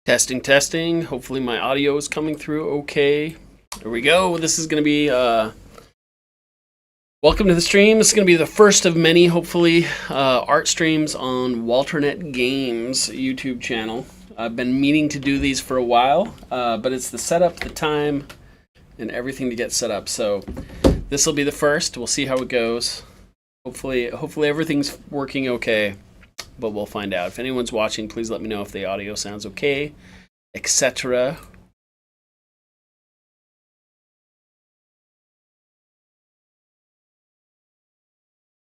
Testing, testing. Hopefully my audio is coming through okay. There we go. This is going to be, welcome to the stream. This is going to be the first of many, hopefully, art streams on Walternet Games YouTube channel. I've been meaning to do these for a while, but it's the setup, the time, and everything to get set up. So this will be the first. We'll see how it goes. Hopefully everything's working okay. But we'll find out. If anyone's watching, please let me know if the audio sounds okay, etc.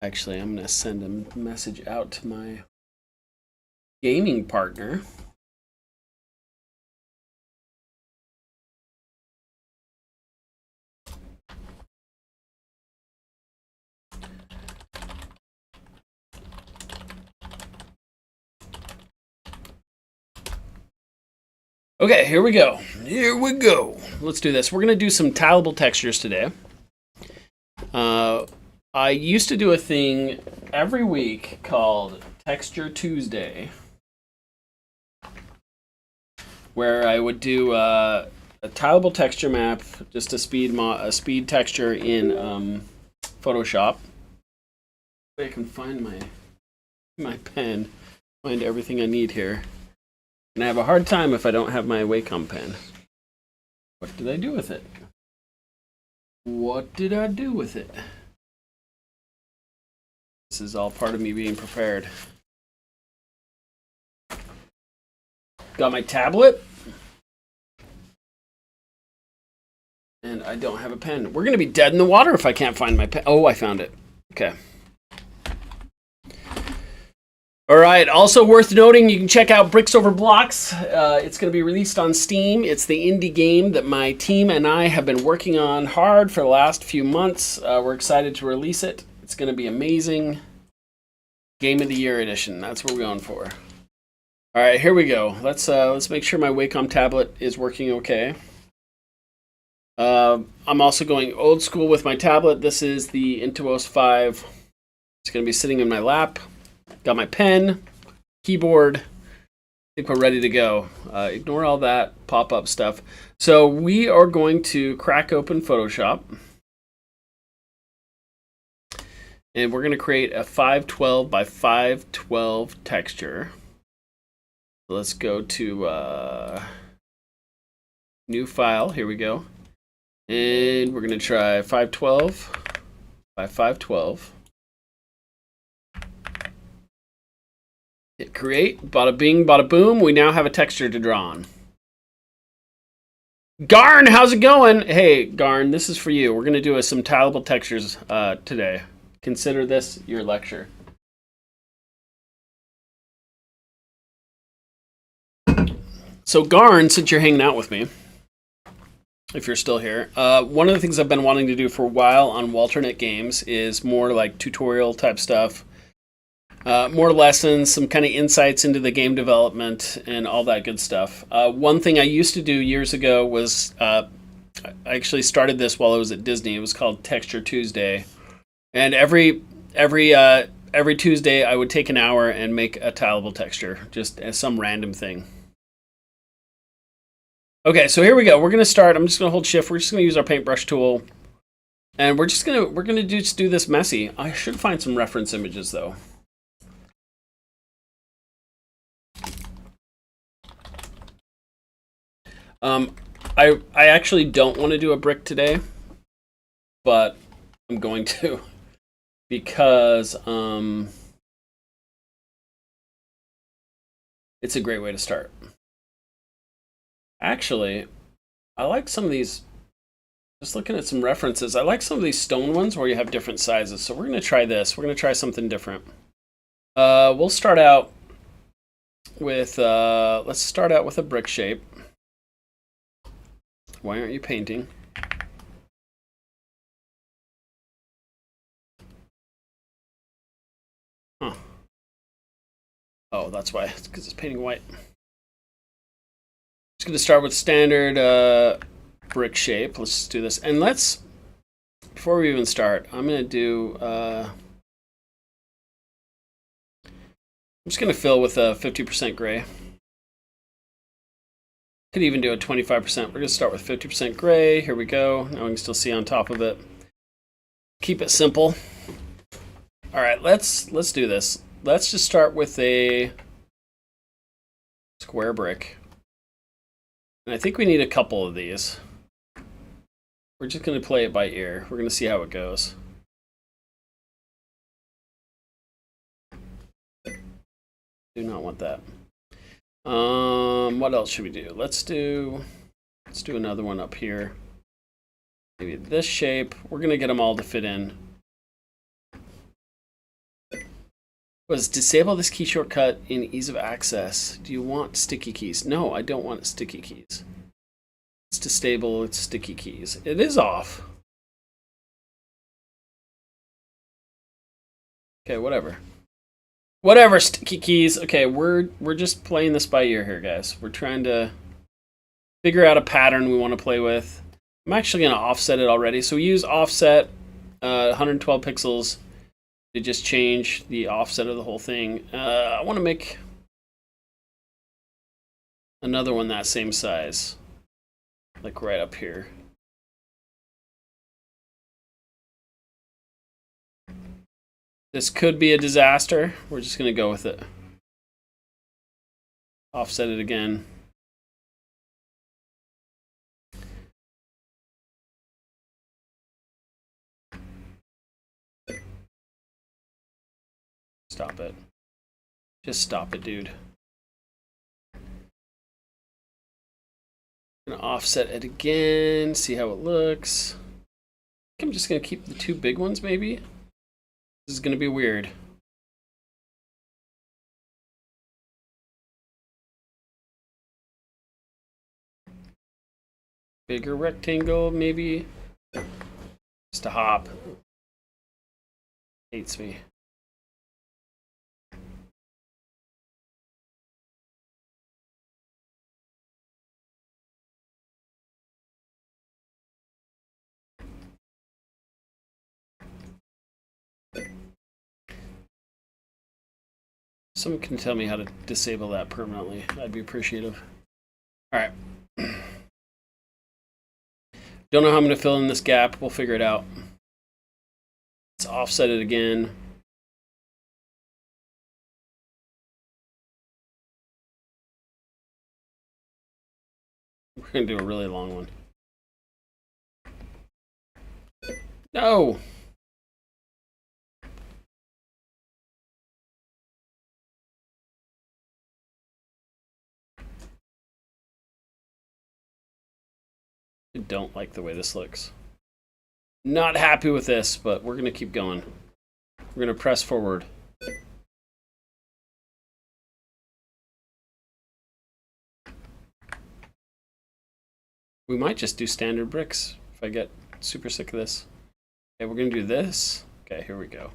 Actually, I'm going to send a message out to my gaming partner. Okay, here we go. Here we go. Let's do this. We're going to do some tileable textures today. I used to do a thing every week called Texture Tuesday, where I would do a tileable texture map, just a speed texture in Photoshop. I can find my pen, find everything I need here. And I have a hard time if I don't have my Wacom pen. What did I do with it? What did I do with it? This is all part of me being prepared. Got my tablet. And I don't have a pen. We're going to be dead in the water if I can't find my pen. Oh, I found it. Okay. All right, also worth noting, you can check out Bricks Over Blocks. It's going to be released on Steam. It's the indie game that my team and I have been working on hard for the last few months. We're excited to release it. It's going to be amazing. Game of the Year edition. That's what we're going for. All right, here we go. Let's make sure my Wacom tablet is working okay. I'm also going old school with my tablet. This is the Intuos 5. It's going to be sitting in my lap. Got my pen, keyboard. I think we're ready to go. Ignore all that pop-up stuff. So we are going to crack open Photoshop. And we're going to create a 512 by 512 texture. Let's go to new file. Here we go. And we're going to try 512 by 512. Hit create, bada bing, bada boom. We now have a texture to draw on. Garn, how's it going? Hey, Garn, this is for you. We're going to do some tileable textures today. Consider this your lecture. So Garn, since you're hanging out with me, if you're still here, one of the things I've been wanting to do for a while on Walternet Games is more like tutorial type stuff. More lessons, some kind of insights into the game development and all that good stuff. One thing I used to do years ago was I actually started this while I was at Disney. It was called Texture Tuesday, and every Tuesday I would take an hour and make a tileable texture, just as some random thing. Okay, so here we go. We're gonna start. I'm just gonna hold Shift. We're just gonna use our paintbrush tool, and we're gonna just do this messy. I should find some reference images though. I actually don't want to do a brick today, but I'm going to because it's a great way to start. Actually, I like some of these, just looking at some references, I like some of these stone ones where you have different sizes. So we're going to try this. We're going to try something different. We'll start out with, let's start out with a brick shape. Why aren't you painting? Huh. Oh, that's why. It's because it's painting white. Just going to start with standard brick shape. Let's just do this. And before we even start, I'm going to do, I'm just going to fill with a 50% gray. Could even do a 25%. We're going to start with 50% gray. Here we go. Now we can still see on top of it. Keep it simple. All right, let's do this. Let's just start with a square brick. And I think we need a couple of these. We're just going to play it by ear. We're going to see how it goes. Do not want that. What else should we do? Let's do another one up here. Maybe this shape. We're going to get them all to fit in. Was disable this key shortcut in ease of access. Do you want sticky keys? No, I don't want sticky keys. It's disable, it's sticky keys. It is off. Okay, whatever. Whatever, sticky keys. Okay, we're just playing this by ear here, guys. We're trying to figure out a pattern we want to play with. I'm actually going to offset it already. So we use offset 112 pixels to just change the offset of the whole thing. I want to make another one that same size, like right up here. This could be a disaster. We're just going to go with it. Offset it again. Stop it. Just stop it, dude. I'm going to offset it again, see how it looks. I think I'm just going to keep the two big ones, maybe. This is going to be weird. Bigger rectangle, maybe. Just a hop. Hates me. Someone can tell me how to disable that permanently. I'd be appreciative. All right. Don't know how I'm going to fill in this gap. We'll figure it out. Let's offset it again. We're going to do a really long one. No! I don't like the way this looks. Not happy with this, but we're going to keep going. We're going to press forward. We might just do standard bricks if I get super sick of this. Okay, we're going to do this. Okay, here we go.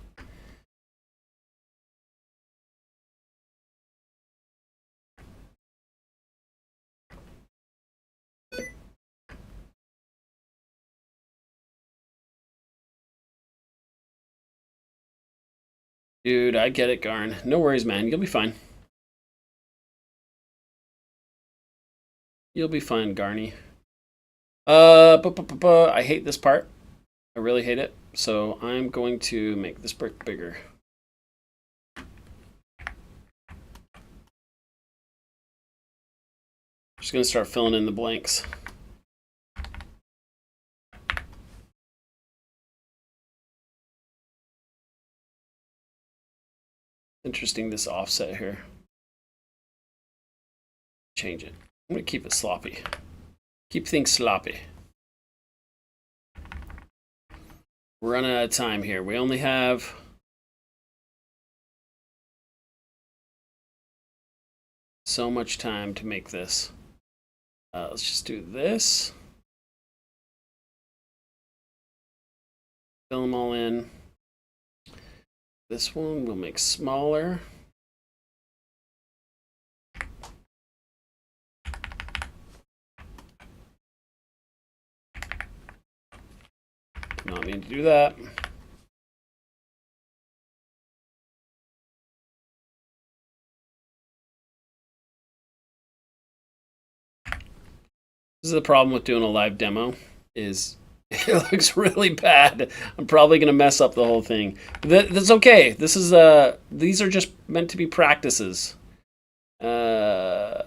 Dude, I get it, Garn. No worries, man. You'll be fine. You'll be fine, Garny. I hate this part. I really hate it. So I'm going to make this brick bigger. Just going to start filling in the blanks. Interesting, this offset here. Change it. I'm going to keep it sloppy. Keep things sloppy. We're running out of time here. We only have so much time to make this. Let's just do this. Fill them all in. This one we'll make smaller. Not mean to do that. This is the problem with doing a live demo, is it looks really bad. I'm probably gonna mess up the whole thing. That's okay. This is these are just meant to be practices. I'm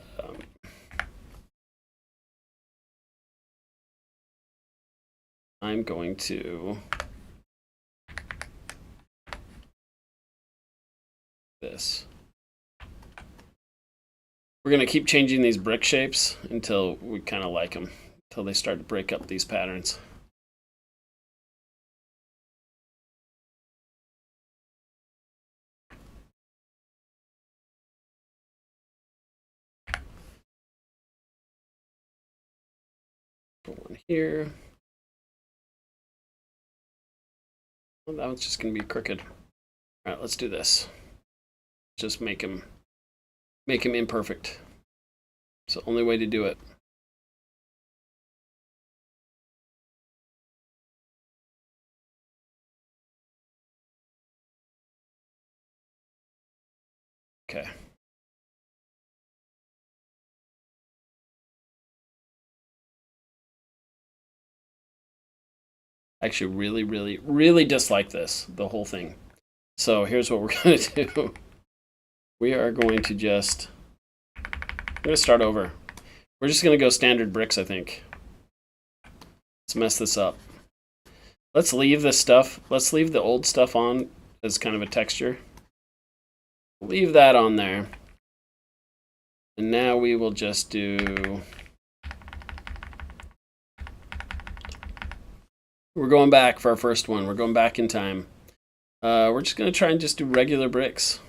going to this. We're going to keep changing these brick shapes until we kind of like them, until they start to break up these patterns. Put one here. Well, that one's just going to be crooked. All right, let's do this. Just make him imperfect. It's the only way to do it. Okay. I actually really dislike this, the whole thing. So here's what we're going to do. We are going to just, we're going to start over. We're just going to go standard bricks, I think. Let's mess this up. Let's leave this stuff. Let's leave the old stuff on as kind of a texture. Leave that on there. And now we will just do... We're going back for our first one. We're going back in time. We're just going to try and just do regular bricks.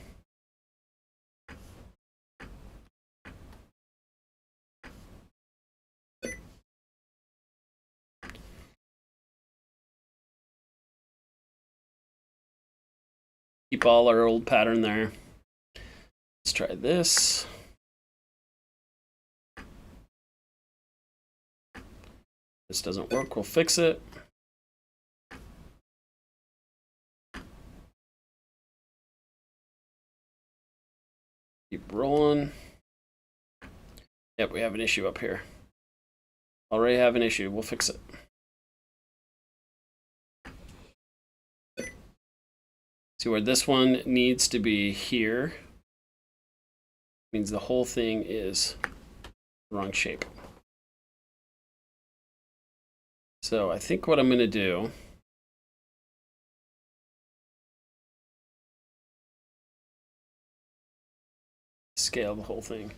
Keep all our old pattern there. Let's try this. This doesn't work, we'll fix it. Keep rolling. Yep, we have an issue up here. Already have an issue, we'll fix it. See where this one needs to be here. Means the whole thing is the wrong shape. So I think what I'm going to do, scale the whole thing.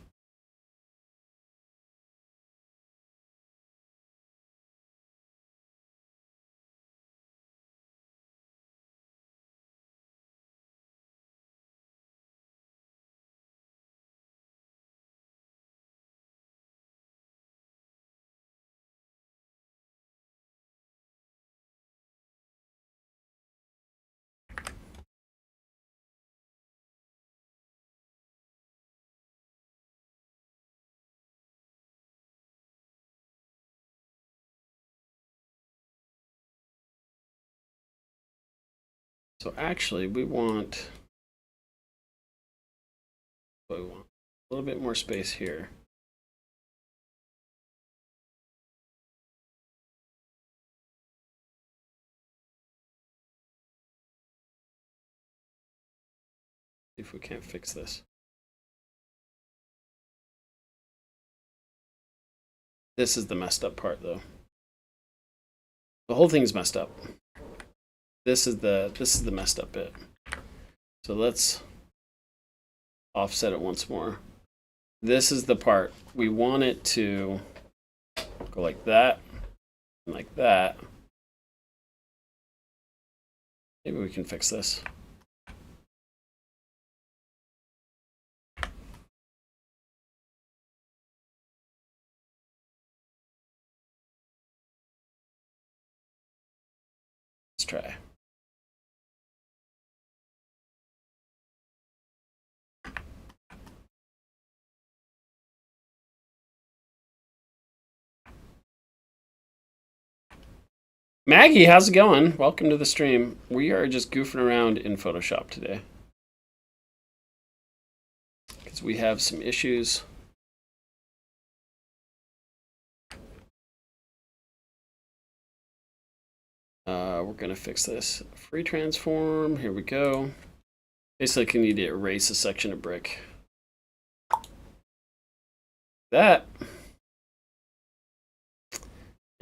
So actually, we want a little bit more space here. See if we can't fix this. This is the messed up part, though. The whole thing's messed up. This is the messed up bit. So let's offset it once more. This is the part. We want it to go like that and like that. Maybe we can fix this. Let's try. Maggie, how's it going? Welcome to the stream. We are just goofing around in Photoshop today because we have some issues. We're gonna fix this. Free transform, here we go. Basically, I need to erase a section of brick. That.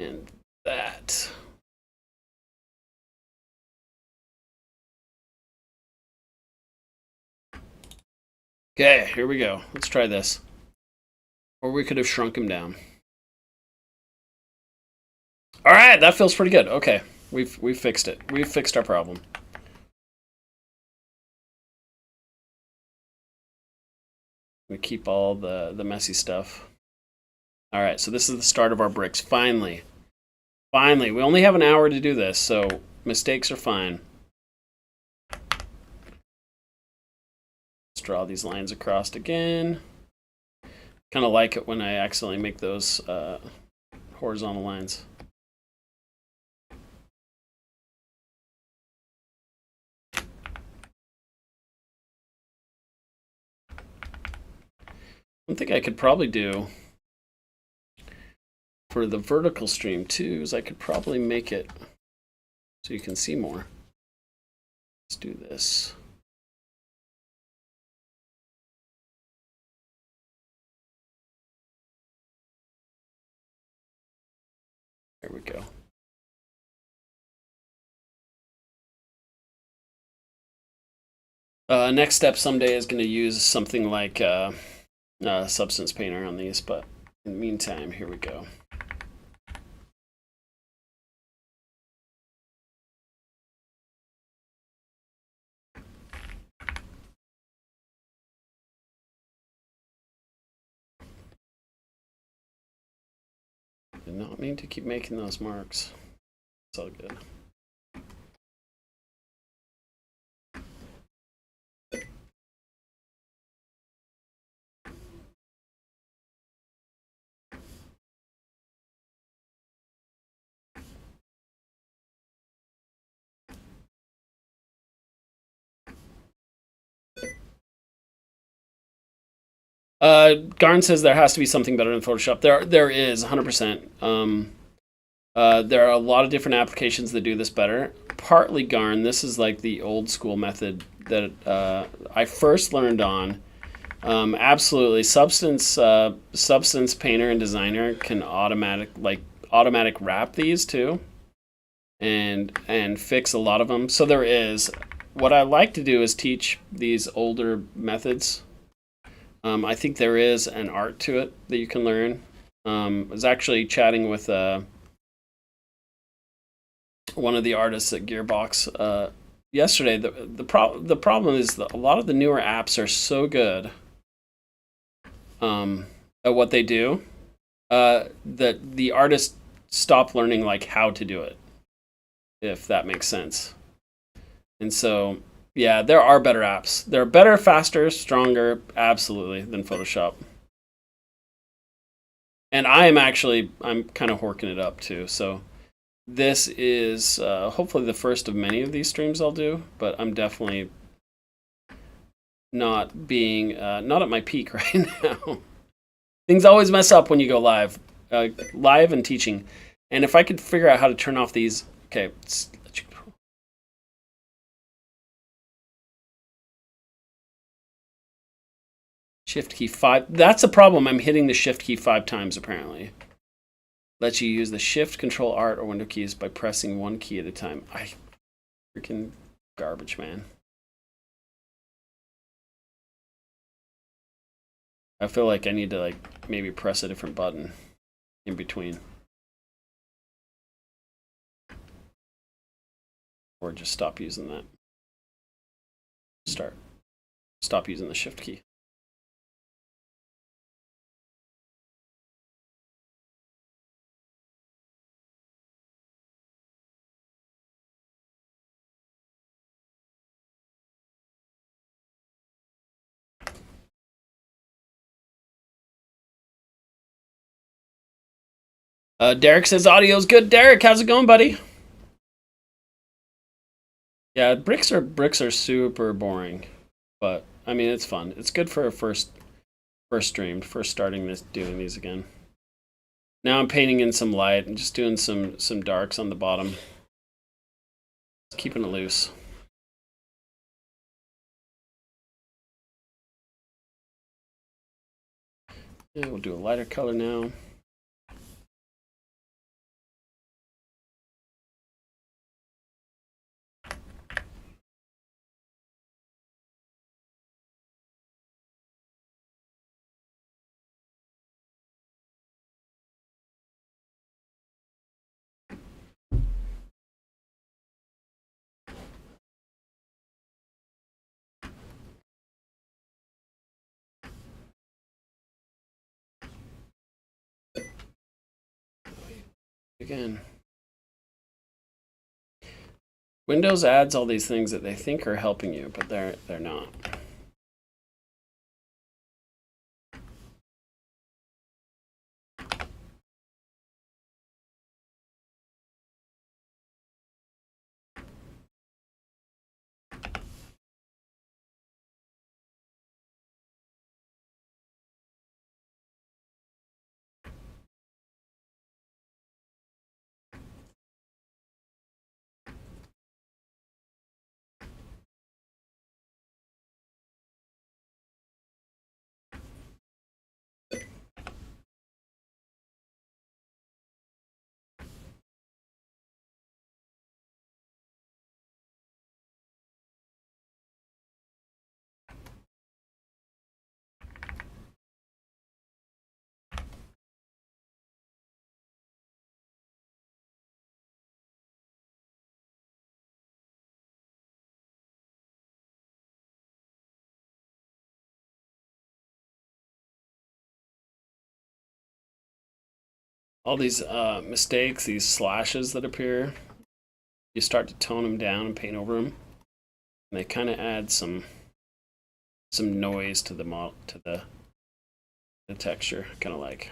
And that. Okay, here we go. Let's try this. Or we could have shrunk him down. All right, that feels pretty good. Okay, we've fixed it. We've fixed our problem. We keep all the messy stuff. All right, so this is the start of our bricks. Finally. Finally, we only have an hour to do this, so mistakes are fine. Let's draw these lines across again. Kind of like it when I accidentally make those horizontal lines. One thing I could probably do for the vertical stream too is I could probably make it so you can see more. Let's do this. There we go. Next step someday is going to use something like Substance Painter on these, but in the meantime, here we go. Did not mean to keep making those marks. It's all good. Garn says there has to be something better than Photoshop. There is 100%. There are a lot of different applications that do this better. Partly Garn. This is like the old school method that I first learned on. Absolutely, Substance Painter and Designer can automatic wrap these too, and fix a lot of them. So there is. What I like to do is teach these older methods. I think there is an art to it that you can learn. I was actually chatting with one of the artists at Gearbox yesterday. The problem is that a lot of the newer apps are so good at what they do that the artists stop learning like how to do it, if that makes sense. And so yeah, there are better apps. They're better, faster, stronger, absolutely, than Photoshop. And I'm kind of horking it up too. So this is hopefully the first of many of these streams I'll do, but I'm definitely not at my peak right now. Things always mess up when you go live and teaching. And if I could figure out how to turn off these, okay. Shift key 5. That's a problem. I'm hitting the shift key 5 times apparently. Lets you use the shift, control, alt, or window keys by pressing one key at a time. Freaking garbage, man. I feel like I need to maybe press a different button in between. Or just stop using that. Stop using the shift key. Derek says audio's good. Derek, how's it going, buddy? Yeah, bricks are super boring, but I mean it's fun. It's good for a first stream, first starting doing these again. Now I'm painting in some light and just doing some darks on the bottom. Keeping it loose. Yeah, we'll do a lighter color now. Again, Windows adds all these things that they think are helping you, but they're not. All these mistakes, these slashes that appear, you start to tone them down and paint over them, and they kind of add some noise to the model, to the texture. Kind of like.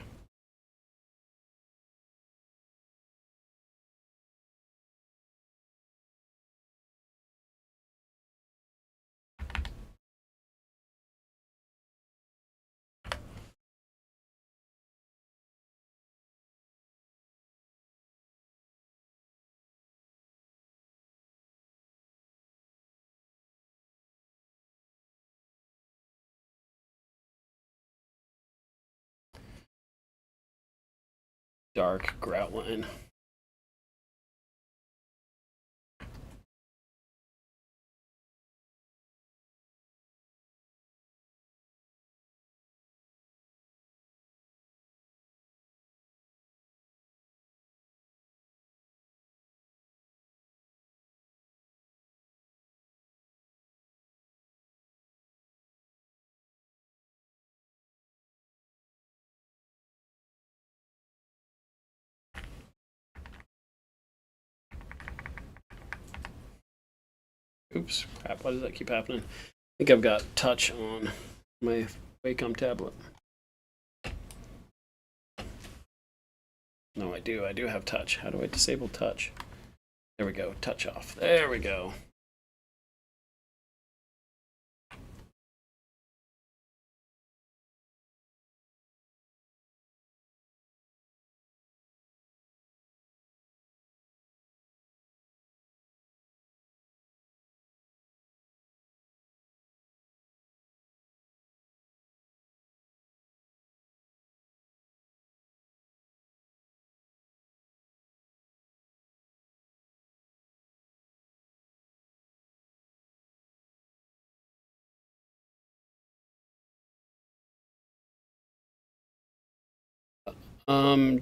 Dark grout line. Oops, crap, why does that keep happening? I think I've got touch on my Wacom tablet. No, I do have touch. How do I disable touch? There we go, touch off. There we go.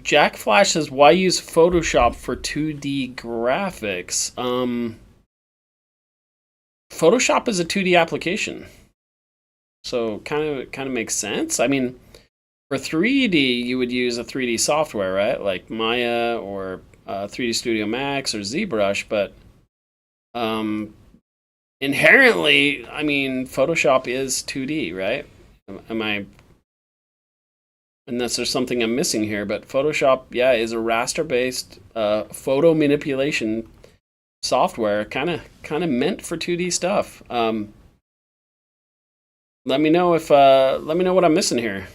Jack Flash says, why use Photoshop for 2D graphics? Photoshop is a 2D application, so kind of makes sense. I mean, for 3D, you would use a 3D software, right? Like Maya or 3D Studio Max or ZBrush, but inherently, I mean, Photoshop is 2D, right? Am I? Unless there's something I'm missing here, but Photoshop, yeah, is a raster-based photo manipulation software, kind of meant for 2D stuff. Let me know if let me know what I'm missing here.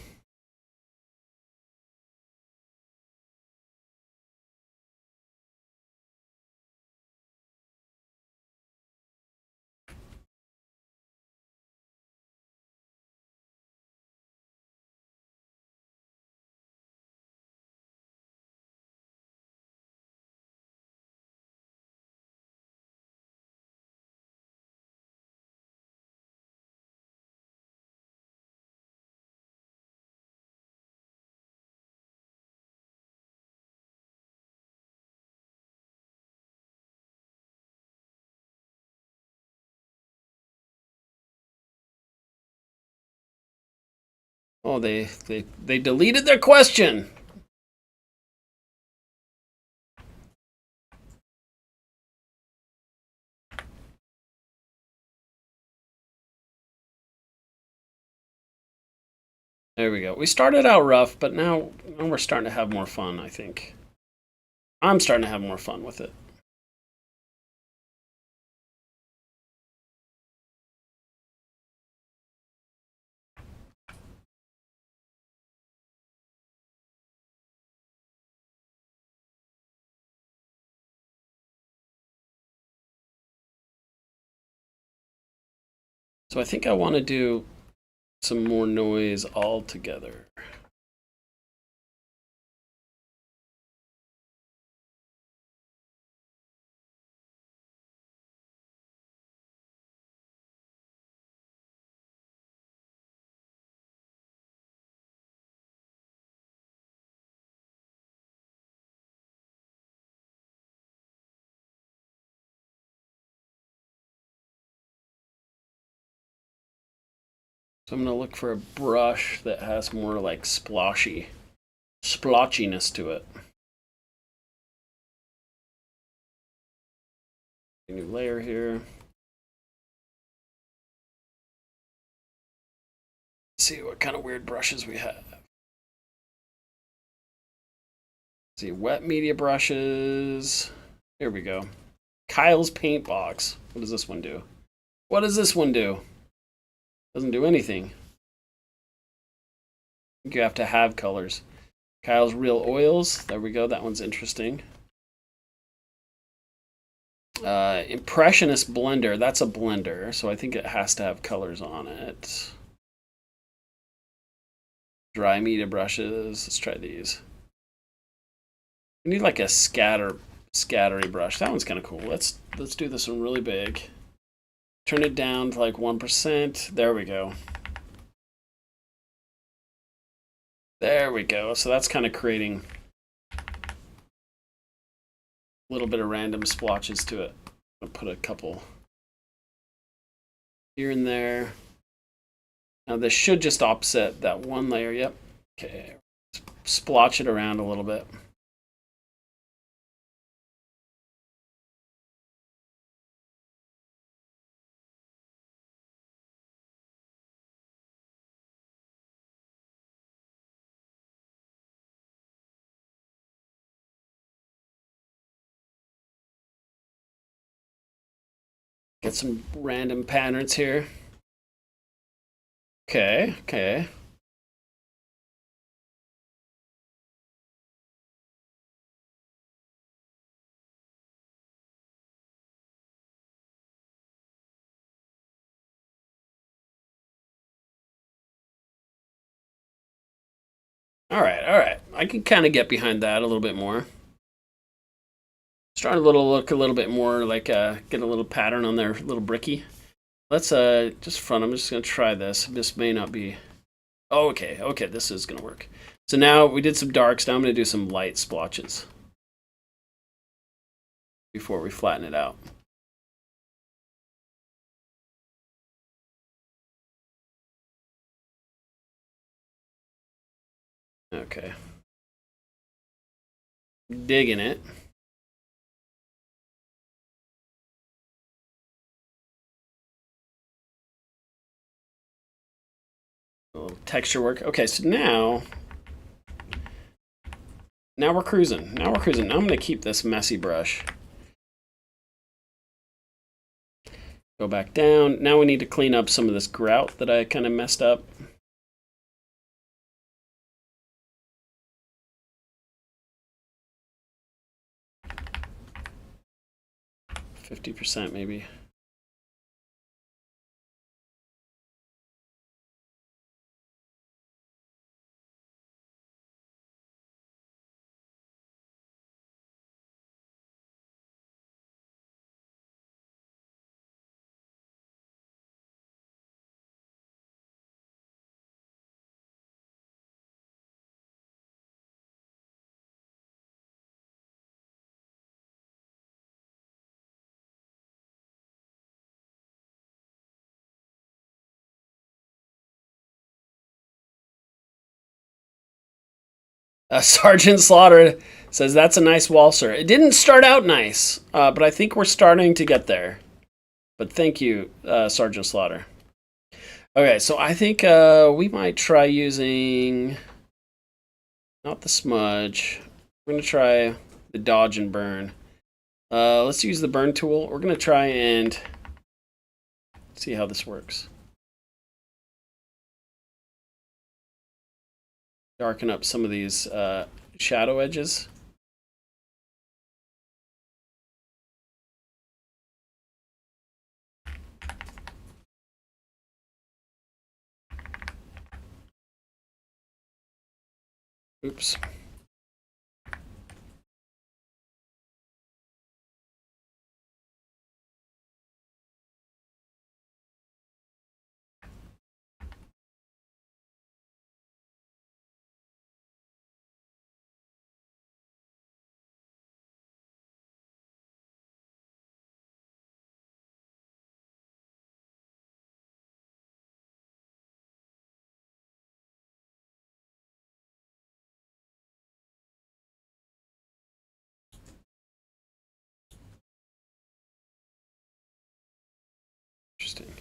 Oh, they deleted their question. There we go. We started out rough, but now we're starting to have more fun, I think. I'm starting to have more fun with it. So I think I want to do some more noise altogether. So I'm going to look for a brush that has more like splotchiness to it. A new layer here. Let's see what kind of weird brushes we have. Let's see, wet media brushes. Here we go. Kyle's paint box. What does this one do? What does this one do? Doesn't do anything. I think you have to have colors. Kyle's Real Oils. There we go. That one's interesting. Impressionist Blender. That's a blender, so I think it has to have colors on it. Dry media brushes. Let's try these. We need like a scattery brush. That one's kind of cool. Let's do this one really big. Turn it down to like 1%. There we go. There we go. So that's kind of creating a little bit of random splotches to it. I'll put a couple here and there. Now this should just offset that one layer. Yep. Okay. Splotch it around a little bit. Get some random patterns here. Okay, okay. All right, all right. I can kind of get behind that a little bit more. Starting to look a little bit more like get a little pattern on there, a little bricky. Let's just front. I'm just gonna try this. This may not be. Oh, okay, okay. This is gonna work. So now we did some darks. Now I'm gonna do some light splotches before we flatten it out. Okay. Digging it. A little texture work. Okay, so now we're cruising. Now we're cruising. Now I'm gonna keep this messy brush. Go back down. Now we need to clean up some of this grout that I kind of messed up. 50% maybe. Sergeant Slaughter says that's a nice waltzer. It didn't start out nice, but I think we're starting to get there. But thank you, Sergeant Slaughter. Okay, so I think we might try using not the smudge. We're gonna try the dodge and burn. Let's use the burn tool. We're gonna try and see how this works. Darken up some of these shadow edges. Oops. Interesting.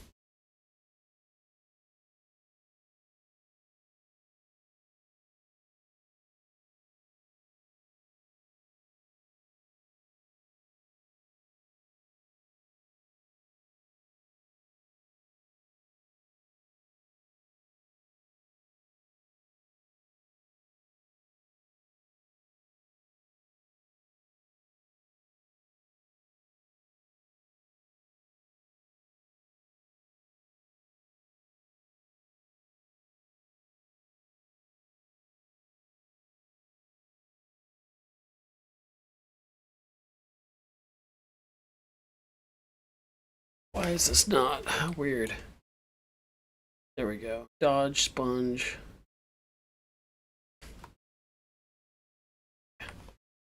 Why is this not weird? There we go. Dodge, sponge. And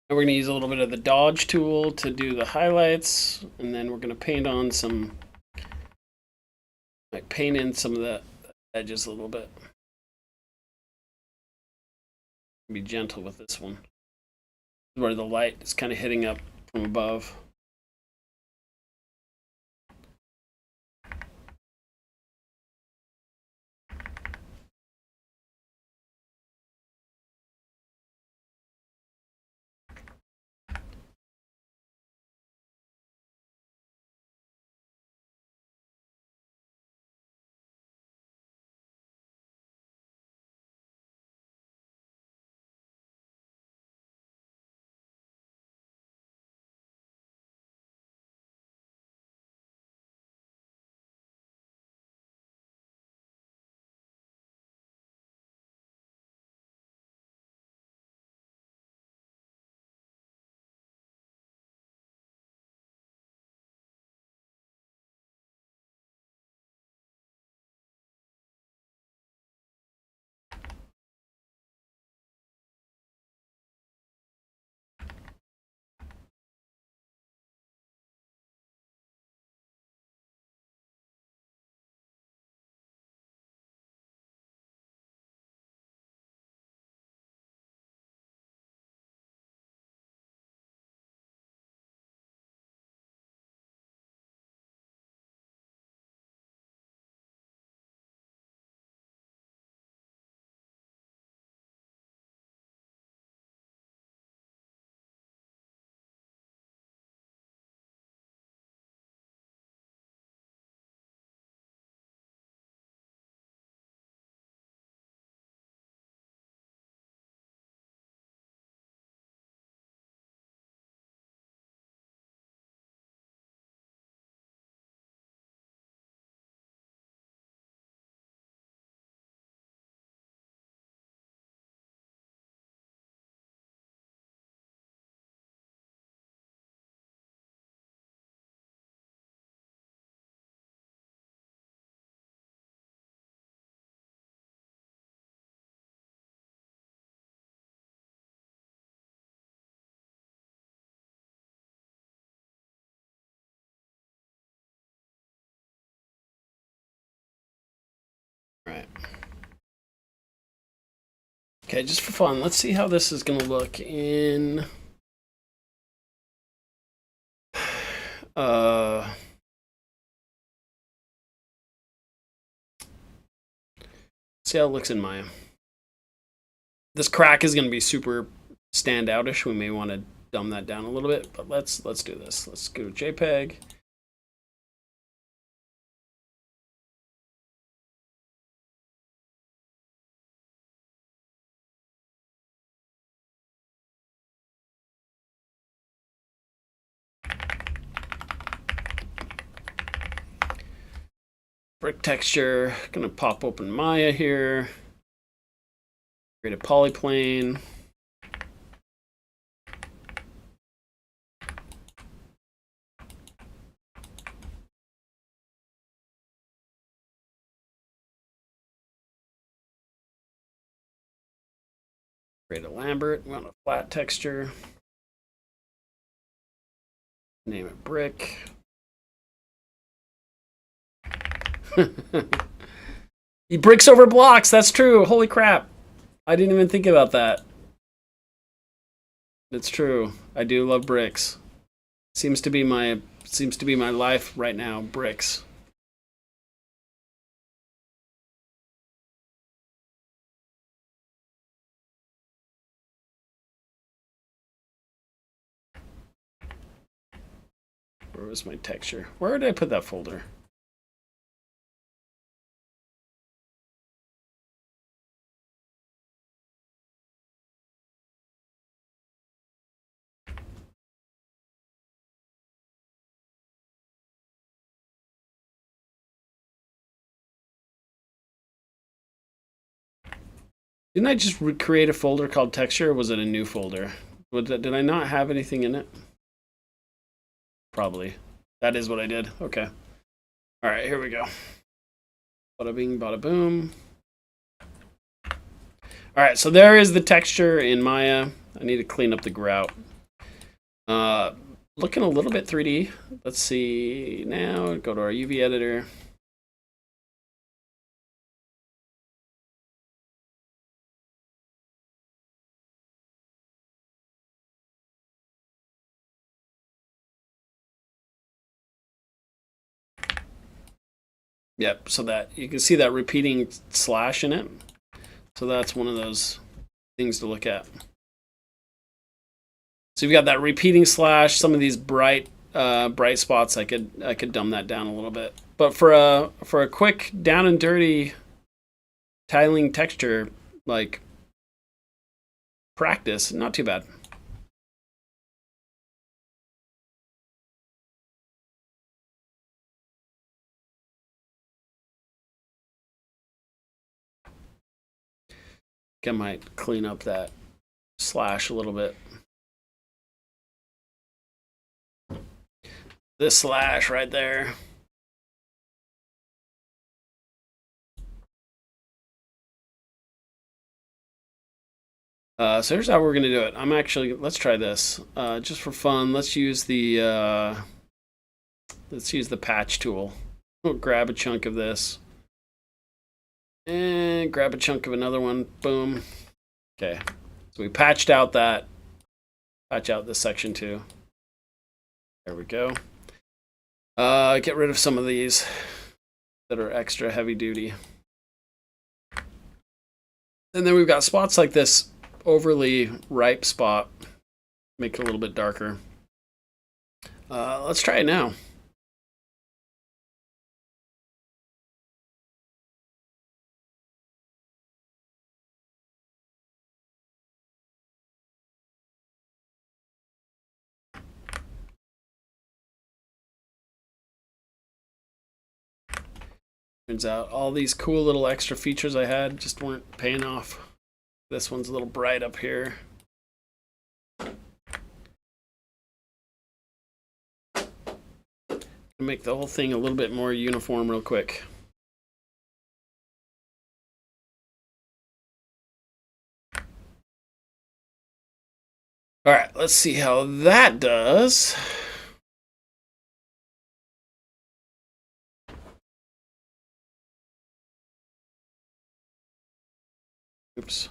we're going to use a little bit of the dodge tool to do the highlights, and then we're going to paint on some, like paint in some of the edges a little bit. Be gentle with this one, where the light is kind of hitting up from above. Okay, just for fun, let's see how this is going to look in... see how it looks in Maya. This crack is going to be super standoutish. We may want to dumb that down a little bit, but let's do this. Let's go to JPEG. Brick texture, gonna pop open Maya here. Create a polyplane. Create a Lambert, we want a flat texture. Name it brick. He bricks over blocks, that's true. Holy crap. I didn't even think about that. It's true. I do love bricks. Seems to be my life right now, bricks. Where was my texture? Where did I put that folder? Didn't I just create a folder called texture, or was it a new folder? Did I not have anything in it? Probably. That is what I did. Okay. All right, here we go. Bada bing, bada boom. All right, so there is the texture in Maya. I need to clean up the grout. Looking a little bit 3D. Let's see now. Go to our UV editor. Yep, so that you can see that repeating slash in it. So that's one of those things to look at. So you've got that repeating slash, some of these bright spots. I could dumb that down a little bit. But for a quick down and dirty tiling texture, like practice, not too bad. I might clean up that slash a little bit. This slash right there. So here's how we're gonna do it. Let's try this. Just for fun, let's use the patch tool. We'll grab a chunk of this. And grab a chunk of another one. Boom. Okay. So we patched out that. Patch out this section too. There we go. Get rid of some of these that are extra heavy duty. And then we've got spots like this overly ripe spot. Make it a little bit darker. Let's try it now. Turns out all these cool little extra features I had just weren't paying off. This one's a little bright up here. Make the whole thing a little bit more uniform real quick. All right, let's see how that does. Oops.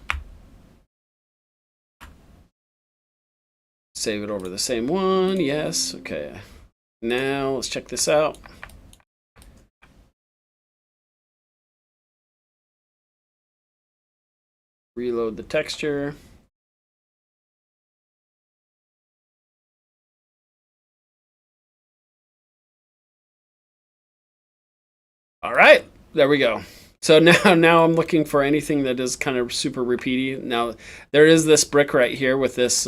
Save it over the same one. Yes. Okay. Now let's check this out. Reload the texture. All right, there we go. So now I'm looking for anything that is kind of super repeaty. Now there is this brick right here with this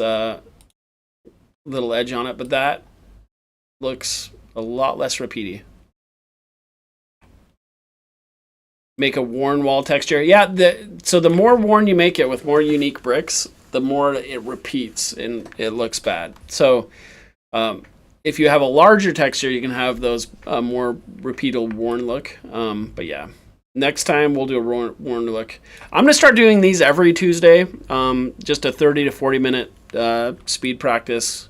little edge on it, but that looks a lot less repeaty. Make a worn wall texture. Yeah, so the more worn you make it with more unique bricks, the more it repeats and it looks bad. So if you have a larger texture, you can have those more repeatable worn look. But yeah, next time we'll do a worn look. I'm going to start doing these every Tuesday, just a 30 to 40 minute speed practice.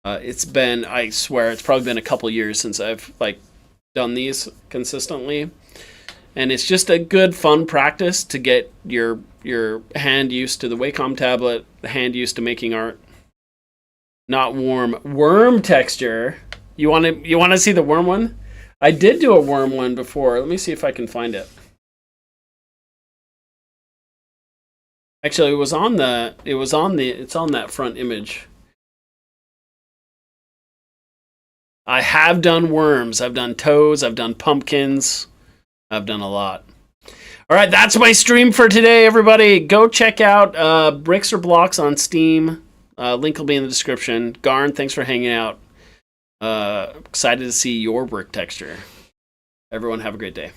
It's been, I swear, it's probably been a couple years since I've done these consistently. And it's just a good, fun practice to get your hand used to the Wacom tablet, the hand used to making art. Not warm. Worm texture. You want to see the worm one? I did do a worm one before. Let me see if I can find it. Actually, it's on that front image. I have done worms. I've done toads. I've done pumpkins. I've done a lot. All right, that's my stream for today, everybody. Go check out Bricks or Blocks on Steam. Link will be in the description. Garn, thanks for hanging out. Excited to see your brick texture. Everyone have a great day.